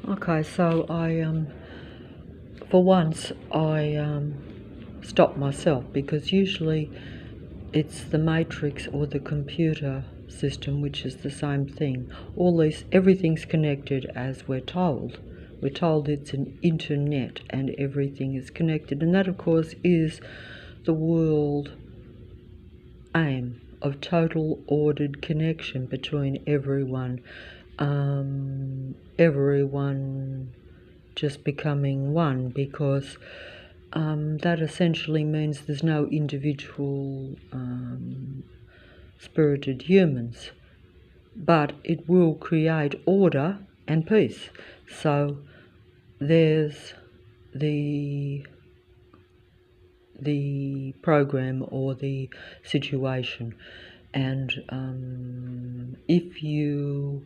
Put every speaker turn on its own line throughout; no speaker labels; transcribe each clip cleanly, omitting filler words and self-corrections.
Okay, so for once, I stopped myself because usually it's the matrix or the computer system, which is the same thing. Everything's connected as we're told. We're told it's an internet and everything is connected, and that, of course, is the world aim of total ordered connection between everyone. Everyone just becoming one, because that essentially means there's no individual spirited humans, but it will create order and peace. So there's the program or the situation, and if you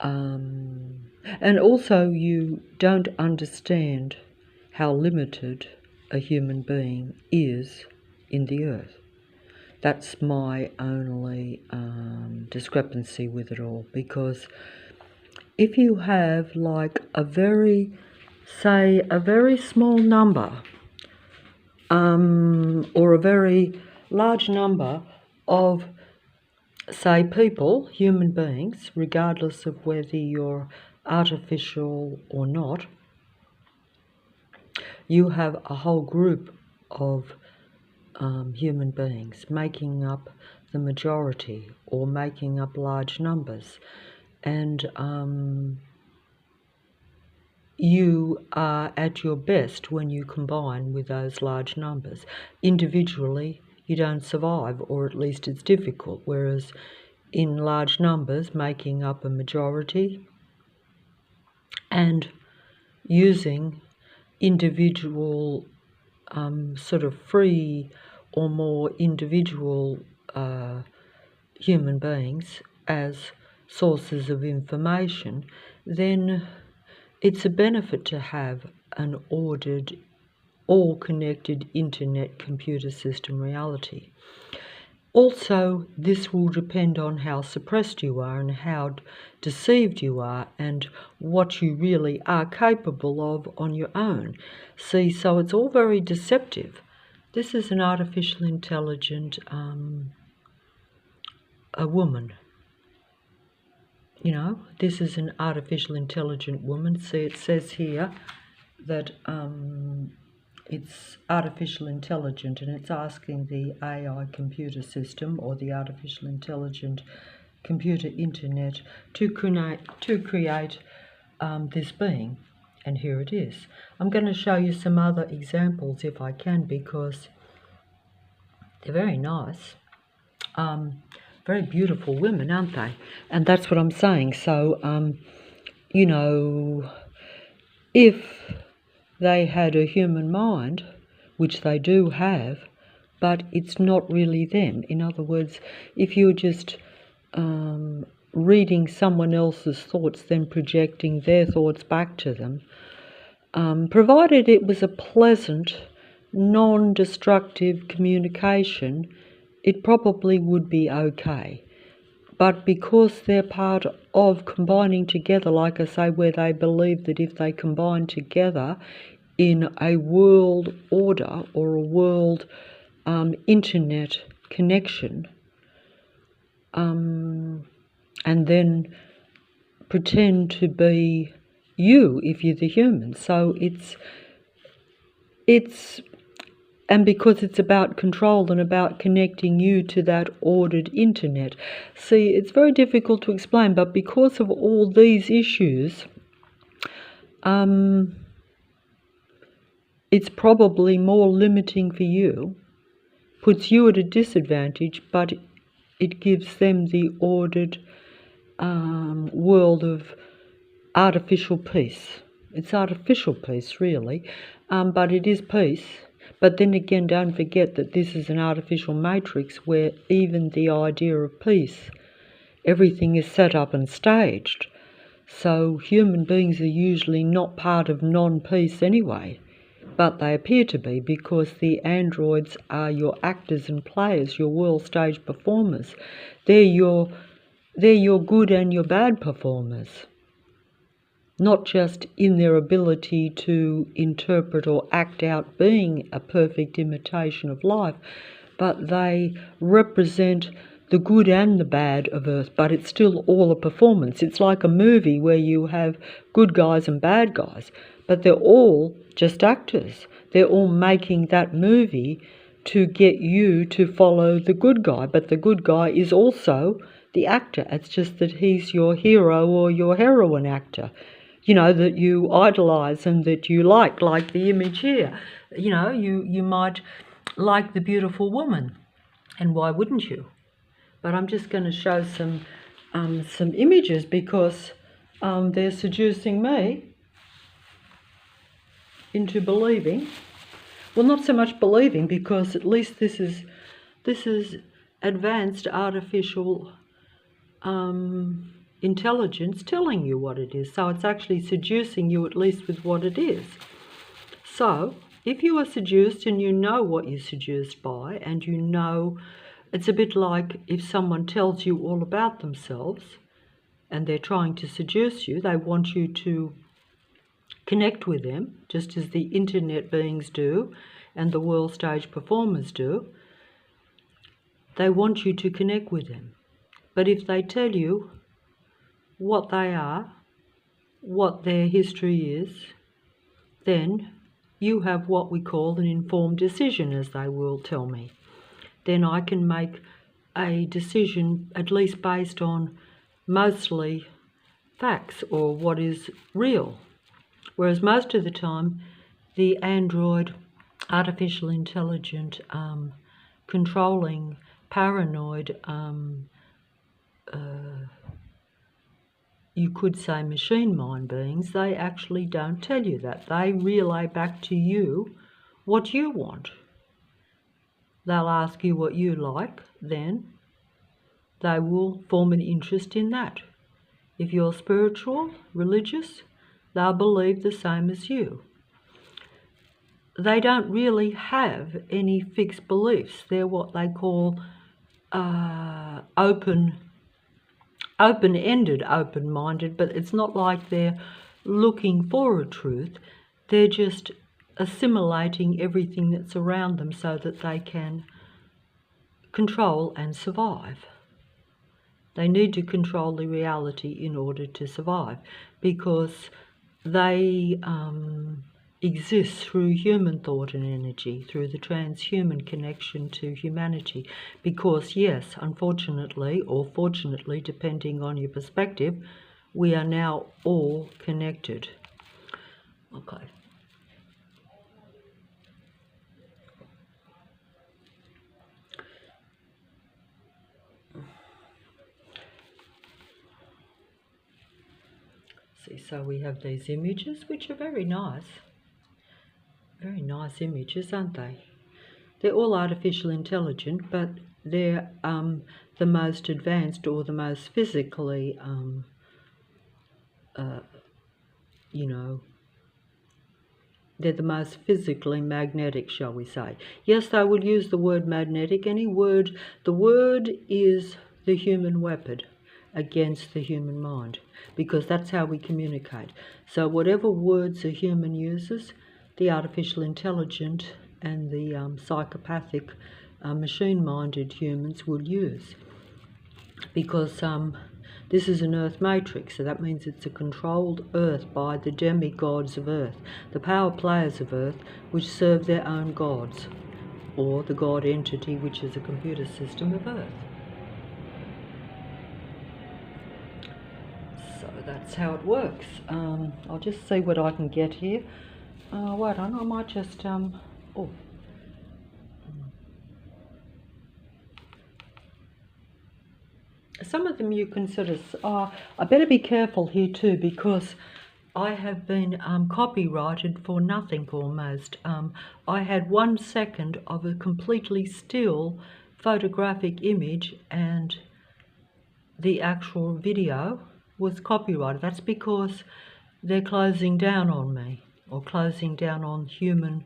and also you don't understand how limited a human being is in the earth. That's my only discrepancy with it all, because if you have like a very small number or a very large number of, say, people, human beings, regardless of whether you're artificial or not, you have a whole group of human beings making up the majority or making up large numbers, and you are at your best when you combine with those large numbers. Individually, you don't survive, or at least it's difficult, whereas in large numbers making up a majority and using individual sort of free or more individual human beings as sources of information, then it's a benefit to have an ordered, all-connected internet computer system reality. Also, this will depend on how suppressed you are and how deceived you are and what you really are capable of on your own. See, so it's all very deceptive. This is an artificial intelligent a woman. You know, this is an artificial intelligent woman. See, it says here that it's artificial intelligent, and it's asking the AI computer system or the artificial intelligent computer internet to create this being. And here it is. I'm going to show you some other examples if I can, because they're very nice. Very beautiful women, aren't they? And that's what I'm saying. So, you know, if they had a human mind, which they do have, but it's not really them. In other words, if you're just reading someone else's thoughts, then projecting their thoughts back to them, provided it was a pleasant, non-destructive communication, it probably would be okay. But because they're part of combining together, like I say, where they believe that if they combine together in a world order or a world internet connection, and then pretend to be you if you're the human. So and because it's about control and about connecting you to that ordered internet. See, it's very difficult to explain, but because of all these issues, it's probably more limiting for you, puts you at a disadvantage, but it gives them the ordered world of artificial peace. It's artificial peace, really, but it is peace. But then again, don't forget that this is an artificial matrix where even the idea of peace, everything is set up and staged. So human beings are usually not part of non-peace anyway, but they appear to be, because the androids are your actors and players, your world stage performers. They're your good and your bad performers. not just in their ability to interpret or act out being a perfect imitation of life, but they represent the good and the bad of Earth, but it's still all a performance. It's like a movie where you have good guys and bad guys, but they're all just actors. They're all making that movie to get you to follow the good guy, but the good guy is also the actor. It's just that he's your hero or your heroine actor, that you idolize and that you like the image here. You might like the beautiful woman, and why wouldn't you? But I'm just going to show some images because they're seducing me into believing. Well, not so much believing, because at least this is advanced artificial intelligence telling you what it is. So it's actually seducing you, at least with what it is. So if you are seduced and you know what you're seduced by, and it's a bit like if someone tells you all about themselves and they're trying to seduce you, they want you to connect with them, just as the internet beings do and the world stage performers do. They want you to connect with them. But if they tell you what they are, what their history is, then you have what we call an informed decision, as they will tell me. Then I can make a decision, at least based on mostly facts or what is real. Whereas most of the time, the android, artificial intelligent, controlling, paranoid, you could say machine mind beings, they actually don't tell you that. They relay back to you what you want. They'll ask you what you like, then they will form an interest in that. If you're spiritual, religious, they'll believe the same as you. They don't really have any fixed beliefs. They're what they call open-ended, open-minded, but it's not like they're looking for a truth. They're just assimilating everything that's around them so that they can control and survive. They need to control the reality in order to survive, because they exist through human thought and energy, through the transhuman connection to humanity. Because yes, unfortunately, or fortunately, depending on your perspective, we are now all connected. Okay. See, so we have these images, which are very nice. Very nice images, aren't they? They're all artificial intelligent, but they're the most advanced or the most physically, they're the most physically magnetic, shall we say. Yes, I will use the word magnetic. The word is the human weapon against the human mind, because that's how we communicate. So whatever words a human uses, the artificial intelligent and the psychopathic machine-minded humans will use, because this is an Earth matrix, so that means it's a controlled Earth by the demigods of Earth, the power players of Earth, which serve their own gods, or the God entity, which is a computer system of Earth. So that's how it works. I'll just see what I can get here. Wait on, I might just, some of them you consider, I better be careful here too, because I have been copyrighted for nothing almost. I had 1 second of a completely still photographic image, and the actual video was copyrighted. That's because they're closing down on me, or closing down on human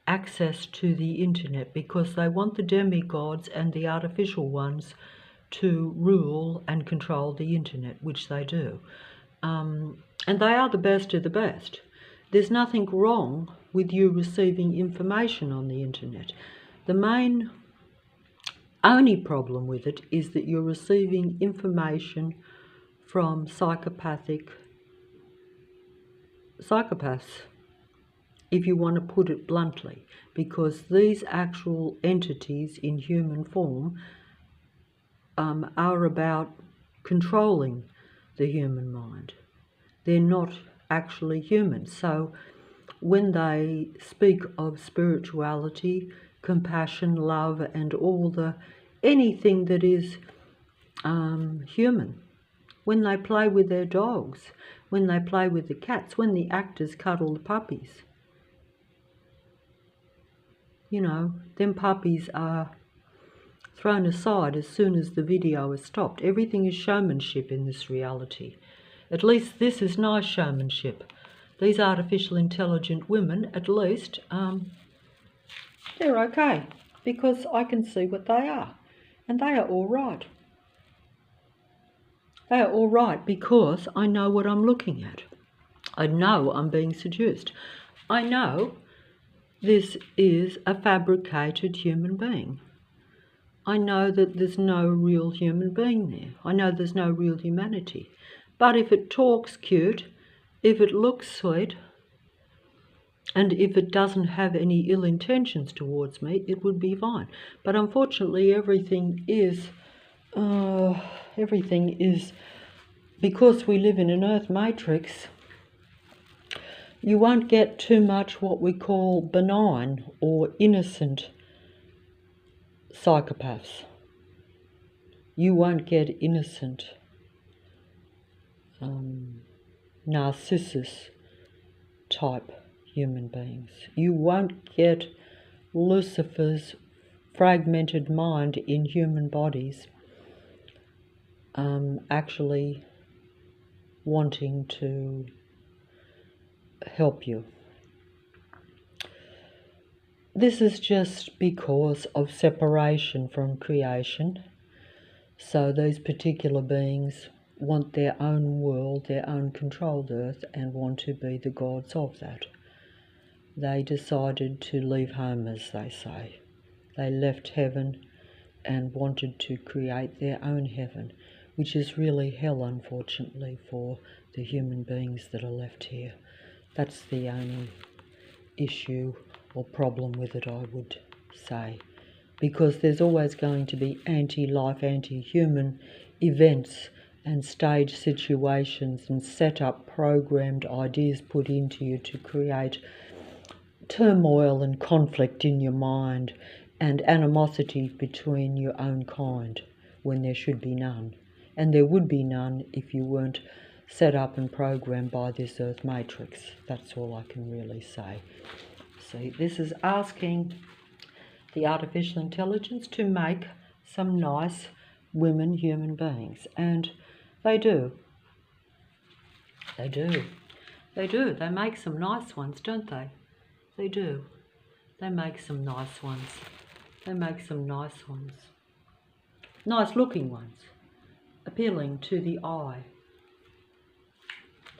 access to the internet, because they want the demigods and the artificial ones to rule and control the internet, which they do. And they are the best of the best. There's nothing wrong with you receiving information on the internet. The main only problem with it is that you're receiving information from psychopaths, if you want to put it bluntly, because these actual entities in human form are about controlling the human mind. They're not actually human. So when they speak of spirituality, compassion, love, and anything that is human, when they play with their dogs, when they play with the cats, when the actors cuddle the puppies, you know, them puppies are thrown aside as soon as the video is stopped. Everything is showmanship in this reality. At least this is nice showmanship. These artificial intelligent women, at least, they're okay, because I can see what they are, and they are all right. They are all right because I know what I'm looking at. I know I'm being seduced. I know this is a fabricated human being. I know that there's no real human being there. I know there's no real humanity. But if it talks cute, if it looks sweet, and if it doesn't have any ill intentions towards me, it would be fine. But unfortunately, everything is, because we live in an earth matrix, you won't get too much what we call benign or innocent psychopaths. You won't get innocent Narcissus type human beings. You won't get Lucifer's fragmented mind in human bodies actually wanting to help you. This is just because of separation from creation. So these particular beings want their own world, their own controlled earth, and want to be the gods of that. They decided to leave home, as they say. They left heaven and wanted to create their own heaven, which is really hell, unfortunately, for the human beings that are left here. That's the only issue or problem with it, I would say, because there's always going to be anti-life, anti-human events and stage situations and set up programmed ideas put into you to create turmoil and conflict in your mind and animosity between your own kind when there should be none. And there would be none if you weren't set up and programmed by this earth matrix. That's all I can really say. See, this is asking the artificial intelligence to make some nice women human beings, and they do. They do. They do. They make some nice ones, don't they? They do. They make some nice ones. They make some nice ones. Nice looking ones. Appealing to the eye.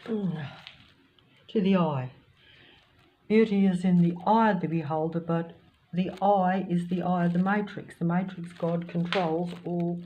To the eye. Beauty is in the eye of the beholder, but the eye is the eye of the matrix. The matrix God controls all